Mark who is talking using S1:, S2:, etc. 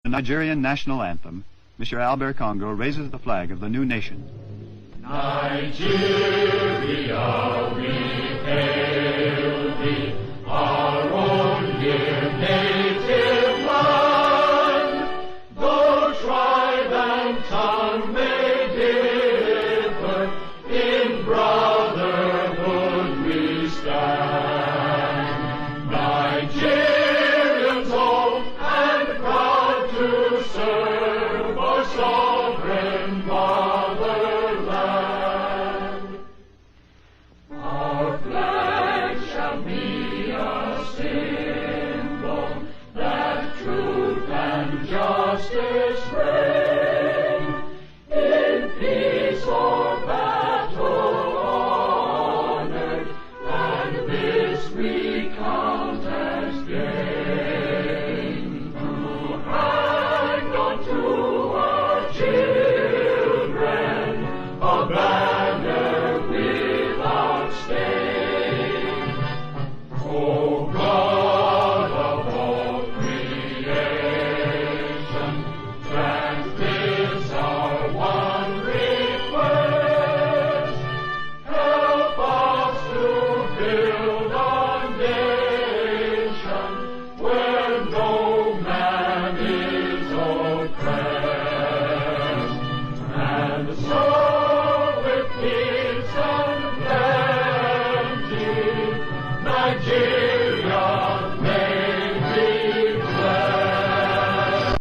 S1: The Nigerian national anthem, Mr. Albert Congo raises the flag of the new nation.
S2: Nigeria, we hail thee, our own dear native land. Though tribe and tongue may differ, in brotherhood we stand. Nigerians old and proud to serve our sovereign motherland. Our flag shall be a symbol that truth and justice reign. In peace or battle honored, and this we count as gain. To hang on to our children a banner without stain. O God of all creation, grant this our one request. Help us to build a nation where no man is oppressed, and so with peace